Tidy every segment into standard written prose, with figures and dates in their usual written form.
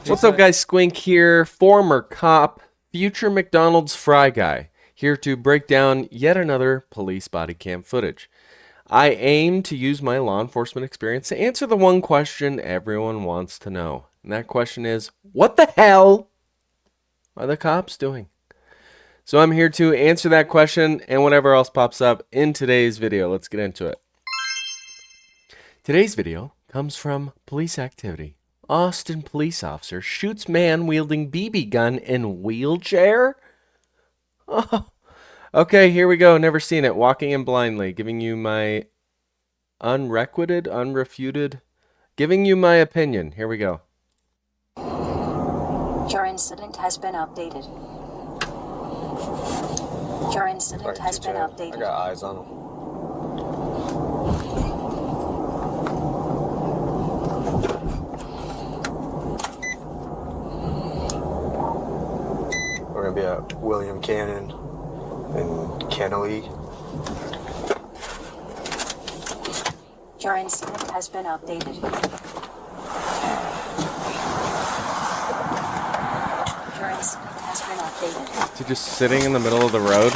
What's up, guys? Squink here, former cop, future McDonald's fry guy, here to break down yet another police body cam footage. I aim to use my law enforcement experience to answer the one question everyone wants to know. And that question is, what the hell are the cops doing? So I'm here to answer that question and whatever else pops up in today's video. Let's get into it. Today's video comes from Police Activity. Austin police officer shoots man wielding BB gun in wheelchair? Oh, okay, here we go. Never seen it. Walking in blindly. Giving you my unrefuted, giving you my opinion. Here we go. Your incident has been updated. Your incident has been updated. I got eyes on him. We're gonna be at William Cannon and Kennelly. Your incident has been updated. Your incident has been updated. Is he just sitting in the middle of the road?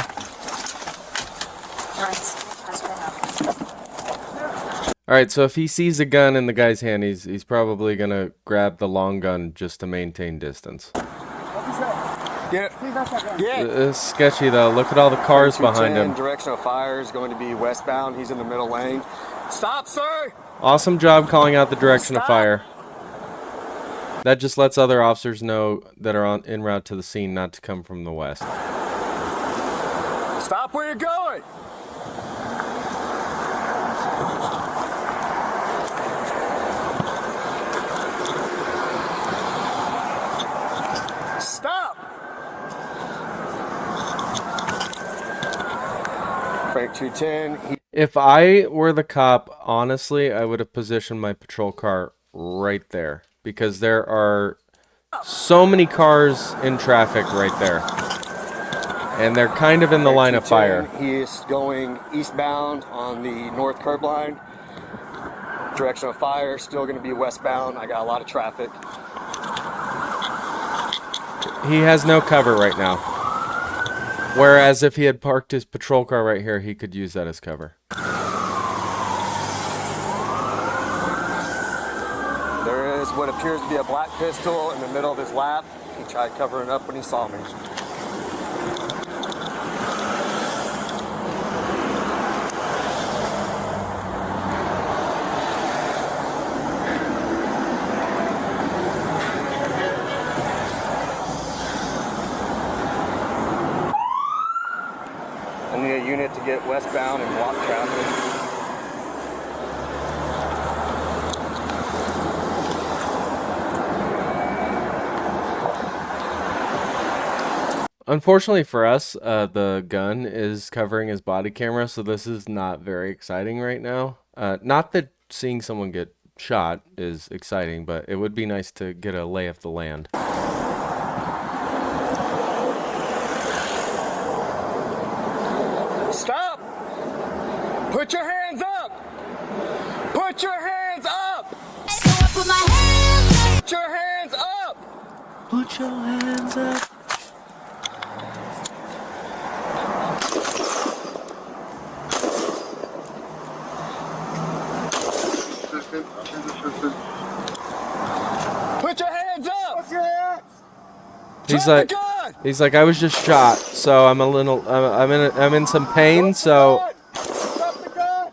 Your incident has been updated. Alright, so if he sees a gun in the guy's hand, he's probably gonna grab the long gun just to maintain distance. Get it. Get it. It's sketchy though. Look at all the cars behind him. Direction of fire is going to be westbound. He's in the middle lane. Stop, sir! Awesome job calling out the direction of fire. That just lets other officers know that are en route to the scene not to come from the west. Stop where you're going! Stop! Frank 210. If I were the cop, honestly, I would have positioned my patrol car right there. Because there are so many cars in traffic right there. And they're kind of in the line of fire. He is going eastbound on the north curb line. Direction of fire, still going to be westbound. I got a lot of traffic. He has no cover right now. Whereas if he had parked his patrol car right here, he could use that as cover. There is what appears to be a black pistol in the middle of his lap. He tried covering up when he saw me. I need a unit to get westbound and block traffic. Unfortunately for us, the gun is covering his body camera, so this is not very exciting right now. Not that seeing someone get shot is exciting, but it would be nice to get a lay of the land. Stop! Put your hands up! Put your hands up! So I put my hands up. Put your hands up! Put your hands up. Put your hands up! What's your hands? He's like, I was just shot, so I'm a little, I'm in some pain, so. Drop the gun!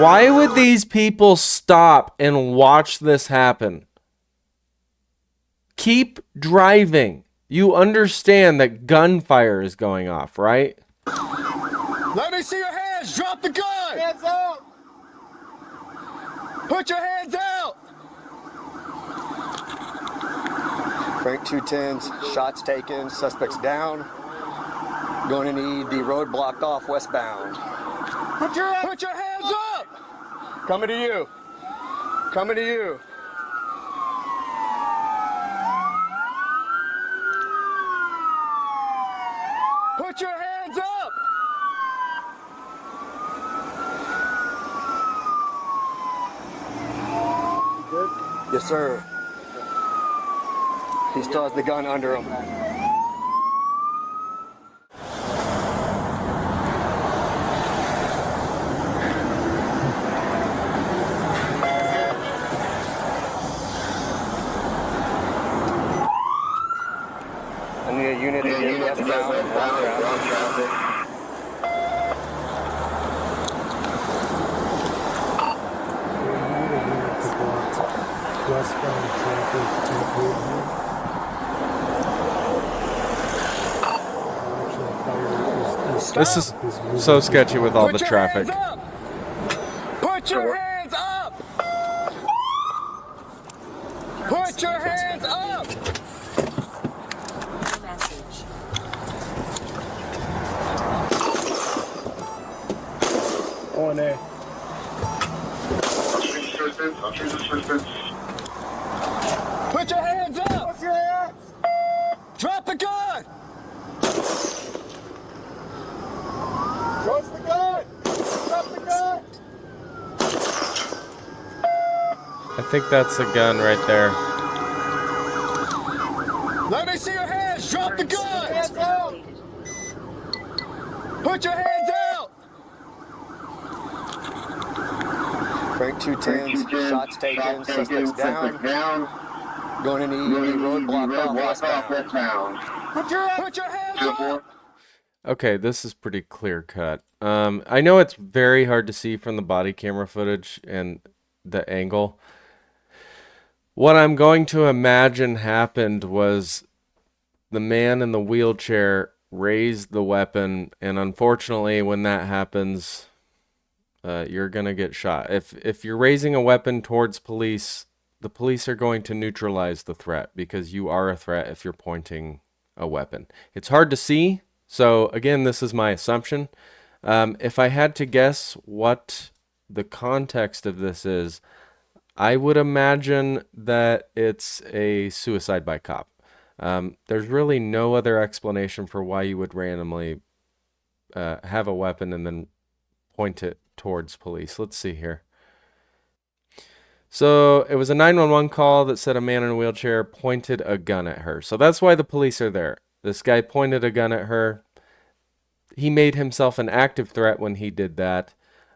Why would these people stop and watch this happen? Keep driving. You understand that gunfire is going off, right? Let me see your hands! Drop the gun! Hands out! Put your hands out! Frank 210s, shots taken, suspects down. Going to need the road blocked off westbound. Put your hands up! Coming to you. Coming to you. Put your hands up! Yes, sir. He still has the gun under him. I need a unit to get westbound and ground traffic. Westbound traffic. This is so sketchy with all the traffic. Put your hands up! Put your hands up! On there. Put your hands up! Put your hands! Drop the gun! Drop the gun! Drop the gun! I think that's a gun right there. Let me see your hands! Drop the gun! Hands out! Put your hands out! Frank 210s, shots taken, suspects down. Going into ED, roadblock off westbound. Put your hands up! Okay, this is pretty clear cut. I know it's very hard to see from the body camera footage and the angle. What I'm going to imagine happened was the man in the wheelchair raised the weapon, and unfortunately, when that happens, you're gonna get shot. If you're raising a weapon towards police, the police are going to neutralize the threat because you are a threat if you're pointing a weapon. It's hard to see, so again, this is my assumption. If I had to guess what the context of this is, I would imagine that it's a suicide by cop. There's really no other explanation for why you would randomly have a weapon and then point it towards police. Let's see here. So it was a 911 call that said a man in a wheelchair pointed a gun at her. So that's why the police are there. This guy pointed a gun at her. He made himself an active threat when he did that.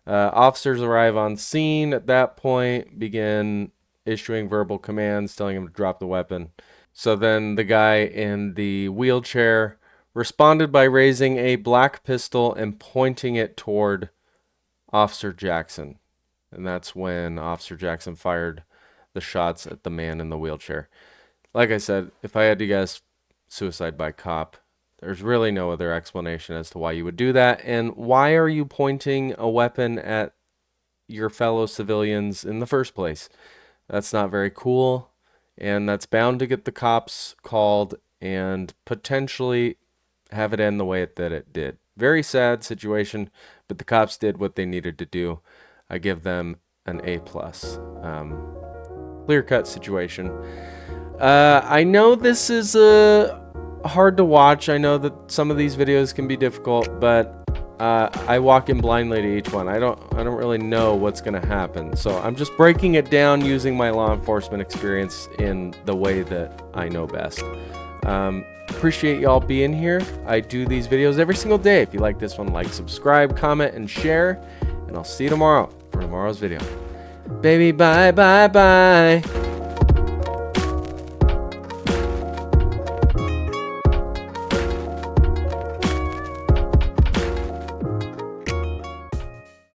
Officers arrive on scene at that point, begin issuing verbal commands, telling him to drop the weapon. So then the guy in the wheelchair responded by raising a black pistol and pointing it toward Officer Jackson. And that's when Officer Jackson fired the shots at the man in the wheelchair. Like I said, if I had to guess, suicide by cop. There's really no other explanation as to why you would do that. And why are you pointing a weapon at your fellow civilians in the first place? That's not very cool. And that's bound to get the cops called and potentially have it end the way that it did. Very sad situation, but the cops did what they needed to do. I give them an A+. Clear-cut situation. I know this is hard to watch. I know that some of these videos can be difficult, but I walk in blindly to each one. I don't really know what's going to happen. So I'm just breaking it down using my law enforcement experience in the way that I know best. Appreciate y'all being here. I do these videos every single day. If you like this one, like, subscribe, comment, and share. And I'll see you tomorrow for tomorrow's video. Baby, bye, bye, bye.